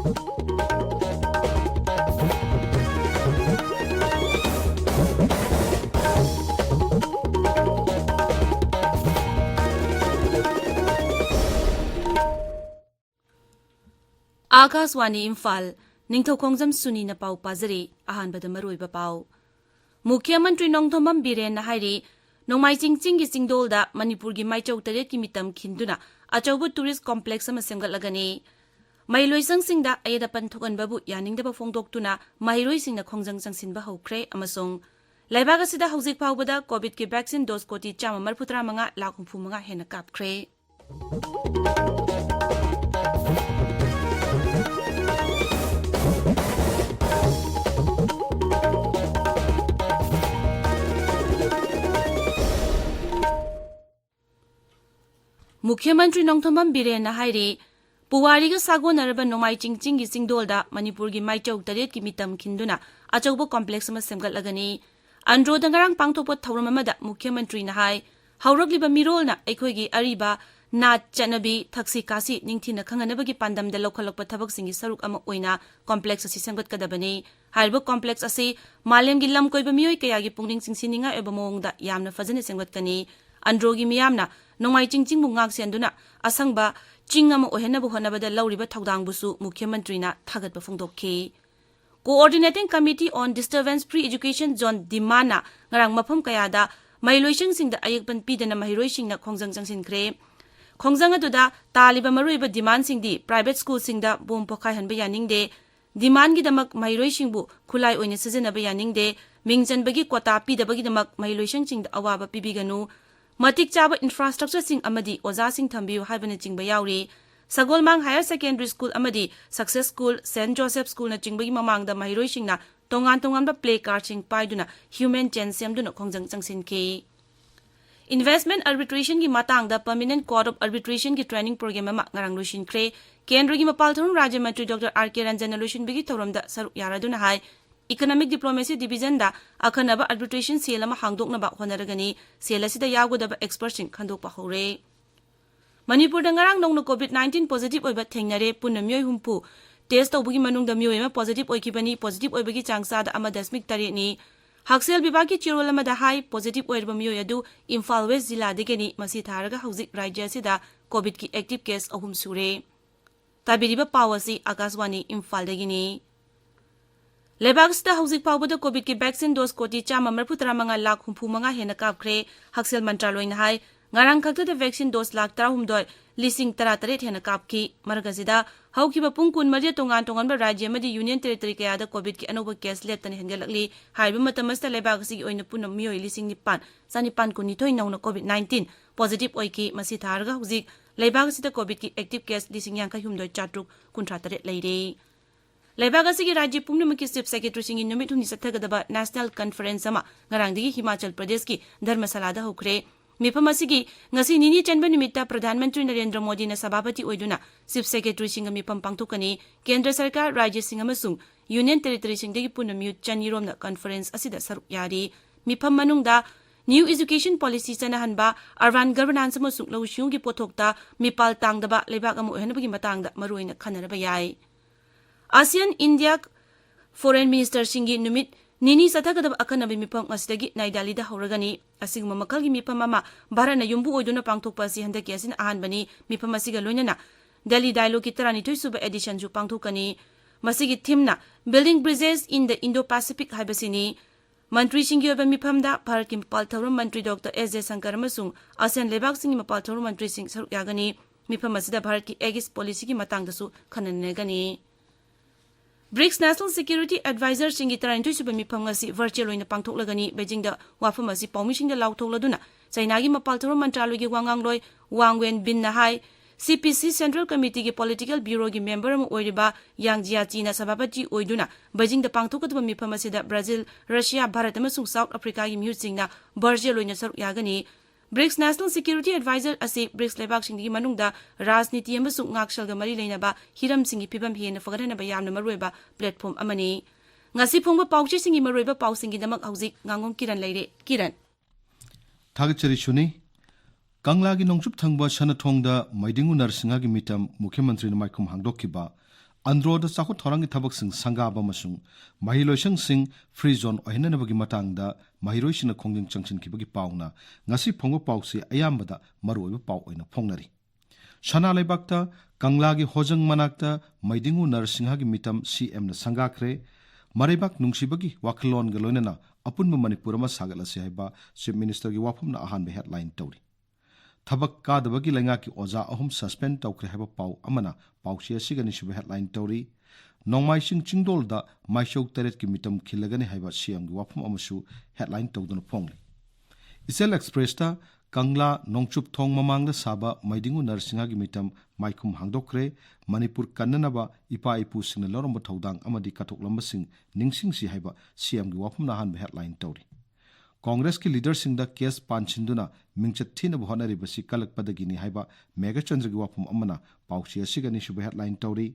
आकाशवाणी इम्फाल निंगथौखोंगजम सुनी न पाउ पाजरी अहानबद मरुइबा पाउ मुख्यमंत्री नोंगथोंबम बीरेन हाइरी नोंमाई चिंगचिंग की चिंगदोलदा मणिपुर की माइचौ तरेट की मितम खिंदुना अचौब टूरिस्ट कॉम्प्लेक्स अमा सेमगलगनी महिलोइसंग सिंगदा अयदा पंथोगनबाबु यानिंगदबा फोंदोक्तुना महिलोइसिंगना खोंजंग चंगसिनबा हौख्रे अमसोंग लैबाग असिदा हौजिक फाउबदा कोविड की वैक्सीन डोज कोटी 135 लाख 35 हेना कापख्रे मुख्यमंत्री नोंगथोंबम बीरेन हाइरी पुवारी का सागोनरब नोंमाई चिंगचिंग की चिंगदोलदा मणिपुर की माइचौ तरेट की मितम खिंदुना अचौब कॉम्प्लेक्स अमा सेमगलगनी अंड्रोद ngarang पांगथोप थौरम अमदा मुख्यमंत्री ना हाई हौरगलिबा मिरोलना अखोइगी अरिबा नाट चनबी थक्सी कासी निंगथिना खंगनबगी पांदमदा लौखलकपा थबकसिंगी सरुक अमा ओइना कॉम्प्लेक्स असि सेमगतकदबनी हाइबा कॉम्प्लेक्स असि मालेमगी लमकोइबा मियोइ कयागी पुंगनिंग चिंगसिनिंगा एबा मोंगदा यामना फजने सेमगतकनी अंड्रोगी मियामना नोंमाई चिंगचिंगबु ngaksenदुना असंगबा चिंग अमा ओहेनबु होनबदा लौरिबा थौदांगबुसु मुख्यमंत्रीना थागतबा फोंदोक्खि coordinating committee on disturbance free education zone दिमाना ngarang मफम कयादा महिलोइसिंग सिंगदा अयकपन पीदना महिलोइसिंगना खोंजंग चंगसिनख्रे खोंजंग अदुदा तालिबा मरुइबा डिमांड सिंगदी प्राइवेट स्कूल सिंगदा बोम पोखाय हनबा यानिंगदे डिमांड गिदमक महिलोइसिंगबु खुलाई ओइने सिजनबा यानिंगदे मिंगचनबगी कोटा पीदबगी दमक महिलोइसिंग सिंगदा अवाबा पीबिगनु मतिक चाबा इंफ्रास्ट्रक्चर सिंग अमदी ओजा सिंग थंबियु हाइबने चिंगबा याउरी सगोलमांग हायर सेकेंडरी स्कूल अमदी success school saint Joseph school न चिंगबगी ममांगदा महिलोइसिंगना तोंगान तोंगानबा प्ले कार्ड सिंग पाइदुना ह्यूमन चेन सेमदुना खोंजंग चंगसिनखि इन्वेस्टमेंट आर्बिट्रेशन की मातांगदा परमानेंट कोर्ट ऑफ आर्बिट्रेशन की ट्रेनिंग प्रोग्राम अमा ngarang लोइसिनख्रे केंद्र की मपाल थोरम राज्य मंत्री डॉक्टर आर किरण लोइसिनबगी थौरमदा सरुक यारादुना हाई इकोनॉमिक डिप्लोमेसी डिवीजन दा अखनबा आर्बिट्रेशन सेल अमा हांगदोकनबा होनरगनी सेल असिदा यावगदबा एक्सपर्ट्सिंग खंदोकपा हौरे मणिपुर ngarang नौना कोविड-19 पॉजिटिव ओइबा थेंगनरे पुन्ना मियोइ हुंपु टेस्ट तौबगी मनुंगदा मियोइ अमा पॉजिटिव ओइकिबनी पॉजिटिव ओइबगी चांगसादा अमा दशमिक तरेनी हक्सेल विभाग की चिरोल अमदा हाई पॉजिटिव ओइरबा मियोइ अदु इम्फाल वेस्ट जिला देगनी मसी थारगा हौजिक राज्य असिदा कोविड की एक्टिव केस अहुम सुरे ताबिरिबा पावसी आकाशवाणी इम्फाल देगिनी लेबागस्ता हौजिक फाउबदा कोविड की वैक्सीन डोज कोटी 135 लाख 35 हेना कापख्रे हक्सेल मंत्रालयना हाई ngarang khakta vaccine dose lakh 13 लिसिंग 13 हेना कापखि मरगसिदा हौखिबा पुंग कुन मरिया तोंगान तोंगानबा राज्य अमदी यूनियन टेरिटरी कयादा कोविड की अनोबा केस लेतने हेंगलकली हाइबा मतमस्ता लेबागसि ओइना पुन मियोइ लिसिंग निपान सानिपान कुनिथोइ नौना कोविड-19 पॉजिटिव ओइकि मसि थारगा हुजिक लेबागसिदा कोविड की एक्टिव केस लिसिंग यांका हुमदोइ चाट्रुक 138 लेरे लेबागसि की राज्य पुंगनमकी चीफ सेक्रेटरी सिंग नुमित हुनि सथगदबा नेशनल कॉन्फ्रेंस अमा ngarangdigi हिमाचल प्रदेश की धर्मशालादा होख्रे मिफम असिगी ngasi निनी चनबा निमित्ता प्रधानमंत्री नरेंद्र मोदी ने सभापति ओइदुना चीफ सेक्रेटरी सिंग मिफम पांगथोकनी केंद्र सरकार राज्य सिंग अमसुंग यूनियन टेरिटरी सिंगदगी पुन्ना म्यूट चनिरोमना कॉन्फ्रेंस असिदा सरुक यारी मिफम मनुंगदा न्यू एजुकेशन पॉलिसी चनहनबा अर्बन गवर्नेंस अमसुंग लौशियों की पोथोकता मिपाल तांगदबा लेबाग अम ओहनबगी मतंगदा मरुइना खनरबा याय आसियान इंडिया फॉरेन मिनिस्टर सिंगी नुमित निनी सथगदब अखनबी मिफम असदगी नाइदालीदा हौरगनी असिगम मखलगी मिफम अमा भारतना युम्बु ओइदुना पांगथोकपा असि हंदकी असिन अहानबनी मिफम असिगा लोइनना दिल्ली डायलॉग की 32 सुबा एडिशन जु पांगथोकनी मसिगी थीमना building bridges in the Indo Pacific हाइबसिनी मंत्री सिंगी ओबा मिफमदा भारत की मपाल थौरम मंत्री डॉक्टर एस जयशंकर अमसुंग आसियान लेबाग सिंगी मपाल थौरम मंत्री सिंग सरुक यागनी मिफम असिदा भारत की एगिस पॉलिसी की मतंगदसु खनननेगनी ब्रिक्स नेशनल सिक्योरिटी एडवाइजर सिंगी 32 सुबा मिफम असी वर्चुअल ओइना पांगथोकलगनी बेजिंग दा वाफम असी पौमिसिंग दा लाउथोकलदुना चाइनागी मपाल थौरम मंत्रालयगी वांगांगलोय वांगवेन बिन नाहाई सीपीसी सेंट्रल कमिटी की पॉलिटिकल ब्यूरो की मेंबर अम ओइरिबा यांग जियाचीना सभापति ओइदुना बेजिंग दा पांगथोकदबा मिफम असिदा ब्राजील रशिया भारत अमसुंग साउथ अफ्रीका की म्यूजिंगना वर्चुअल ओइना सरुक यागनी ब्रिक्स नेशनल सिक्योरिटी एडवाइजर असी ब्रिक्स लेबागसिंगी मनुंगदा राजनीति अमसुंग ngaksalga mari leinaba hiramsingi phibam hena fagranaba yamna maroiba platform amani ngasi phongba pauchi singi maroiba pausingi damak hauzik ngangom kiran leire kiran thagchari shuni kanglagi nongchup thangba sanathongda maidingu narsinga gi mitam mukhyamantri na maikhum hangdokkiba Androda Sakut Horangi Tabak Sing Sangaba Masung, Mahilo Sing Free Zone or Hinanabagi Matanga, Mahiroshin Kongjang Junction Kibaki Pauna, Nasi Pongo Pausi, Ayambada, Maru Pau in a Pongnari. Shana Lebakta, Kanglagi Hojang Manakta, Maidingu Narsinghagi Mitam CM the Sangakre, Maribak Nungsibagi, Wakalon Galonena, Apunma Manipurama Sagala Saiba, Chief Minister Giwapum na Ahan headline Tori. Tabak Kadabagi Langaki Oza Ahum suspend Tokre have a Pau Amana, Pau Shia Siganishu headline Tori. Nongmai Sing Chingdolda, Maishok Teret Kimitam Kilagani Haiba Siam Giwapum Amashu headline Todon Pongli. Isel Expresta, Kangla Nongchup Tong Mamang the Saba, Maidingu Narsinghagi Mitam, Maikum Hangdokre, Manipur Kananaba, Ipa Ipu Sing the Loromba Todang Amadi Katok Lambasing, Ningsing Si Haiba, Siam Giwapum Nahan headline Tori. Congress ki leaders in the case Panchinduna, Mingchat Tina Honari Basi Kalak Padagini Haiba, Mega Chandra Giwapum Amana, Pausia Sigani Shuba headline Tori.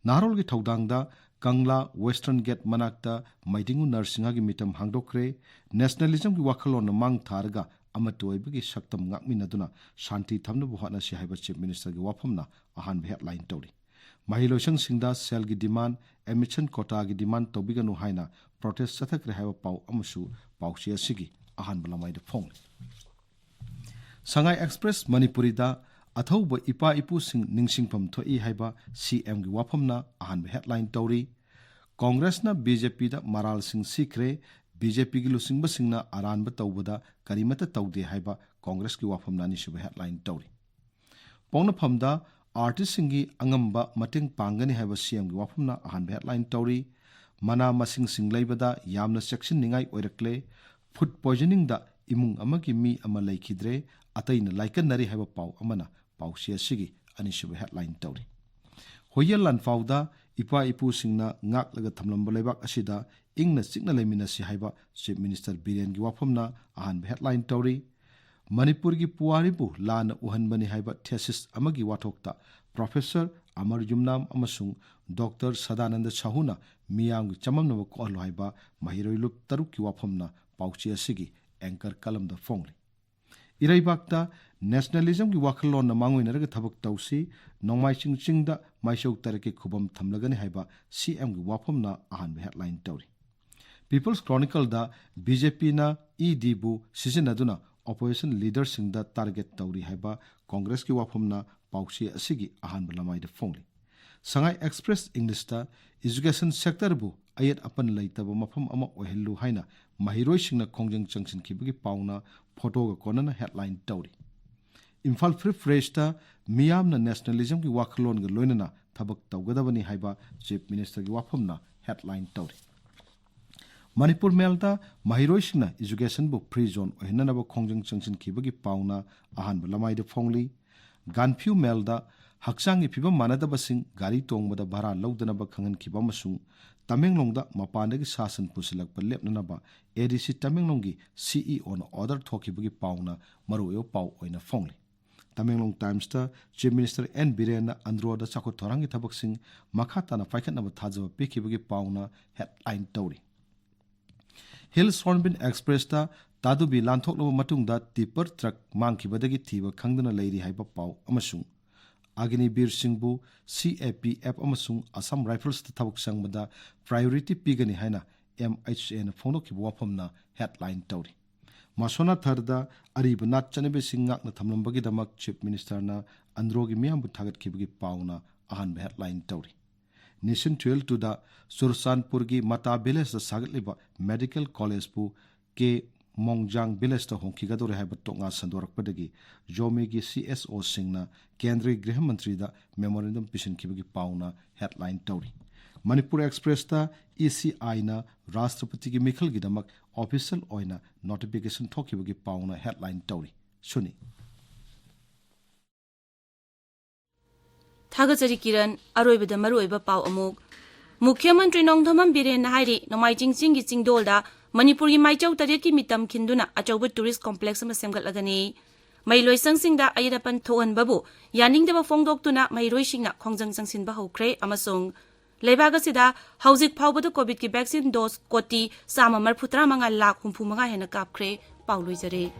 Narol Gitodangda, Kangla, Western Gate Manakta, Maidingu Nursingagi Mitam Hangdokre, Nationalism Giwakalon Mang Targa, Amatoi Bigi Shaktam Ngakminaduna, Shanti Tamna Buhana Shihaiba Chief Minister Giwapumna, Ahan headline Tori. Mahilo Singda, Selgi demand, emission Kotagi demand Tobiganu Haina, protest Satak Rehava Pau Amusu, Pausia Sigi, Ahan Balamai the Pong. Sangai Express Manipurida, Athoba Ipa Ipu Sing Ningsing Pam Toi Haiba, CM Giwapumna, Ahan headline Tori. Congress na BJP da Maral Sing Sikre, BJP Gilusing Basingna Aran Batawada, Karimata Taude Haiba, Congress Giwapumna Nishu headline Tori. Pona Pamda, Artist Singi Angamba Mating Pangani have a CM Giwapumna, Ahan headline Tori. Mana Masing Sing Labada, Yamna section Ningai Oirakle, food poisoning da Imung Amagi mi Amalai Kidre, Ataina like a Nari have a Pau Amana, Pau Shia Sigi, Anishu headline Tori. Hoyelan Fauda, Ipa Ipu Singna, Ngak Laga Tamlambalebak Ashida, Ingna Signal Emina Sihaiba, Chief Minister Biren Giwapumna, Ahan headline Tori. Manipurgi Puaribu, Lana Uhanbani Haiba thesis Amagi Watokta, Professor Amar Yumnam Amasung, Dr. Sadananda Chahuna, Miyam Chamam Navako Haiba, Mahiroi Lup Taruki Wapamna, Pauchia Sigi, Anchor Kalam the Fongli. Iraibakta, Nationalism Giwakalon Namangu in Tabak Tausi, Nongmai Ching Chingda, Maishok Taraki Kubam Tamlagani Haiba, CM Giwapamna, Ahan headline Tori. People's Chronicle da BJP na EDBU Sisinaduna, Opposition leaders in the target Tauri Haiba, Congress ki wapumna, Pauchi Asigi, Ahan Balamai the Fongli. Sangai Express English ta, Education Sector bu, Ayat Apan Laitaba Mapam Ama Ohelu Haina, Mahiroi Singna Kongjang Junction Kibiki Pauna, Photo Konana headline Tauri. Imphal Free Fresh ta, Miyam na Nationalism ki Wakalon Galoinana, Tabak Taugadabani Haiba, Chief Minister ki Wapumna, headline Tauri. Manipur Melta, Mahirosina, Education Book Free Zone, or Hinanaba Kongjang Junction Kibaki Pauna, Ahan Balamai the Fongli, Ganpu Melda, Haksangi Piba Manada Basing, Gari Tong with the Bara Laudanaba Kangan Kibamasung, Taminglongda, Mapandagi Sasan Pusilak Palep Nanaba, ADC Taminglongi, CEO on other Tokibaki Pauna, Maruyo Pau or in a Fongli. Taminglong Times ta, Chief Minister N. Birena, Androda Sakotorangi Tabaksing, Makatana Fakan Naba Taza Pikibaki Pauna, headline Tori. Hills Hornbin Express ta Tadubi Lantok Lobo Matungda tipper truck Manki Badagi Tiva Kangdana Lady Haiba Pau Amasung Agini Bir Singbu CAPF Amasung Assam Rifles the Tabuk Sangmada Priority Pigani Haina MHN Fonoki Wapamna headline Tauri Masona Tharda Arib Nat Chanabe Singak na Tamlambagi Damak Chief Minister na Androgi Miambu Tagat Kibigi Pauna Ahan headline Tauri Nation 12 to the Sursanpurgi Mata Biles the Sagatliba Medical College Pu K Mongjang Biles the Honkigadore Habatonga Sandorak Padagi Jomegi CSO Singna Kendri Grihamantri the Memorandum Pishin Kibigi Pauna headline Tauri Manipur Express ta ECI na Rastrapati Mikhal Gidamak official oina notification Tokibagi Pauna headline Tauri Suni Thagachari Kiran, Aroibada Maruiba Pau Amuk. Mukhyamantri Nongthomam Biren Nahari, Nomai Jingsingi Singdolda, Manipuri Maichau Tariki Mitam Kinduna, Achobu Tourist Complex Masemgat Lagani. Mailoi Sangsingda Ayadapan Toan Babu, Yaning the Fongdoktuna, Mairoi Shingna, Kongjang Sangsin Bahokre, Amasung. Lebagasida, Housing Power the COVID vaccine dose, Koti, Sama Marputra Manga Lak Humpumanga Henakapkre, Paulo Zare.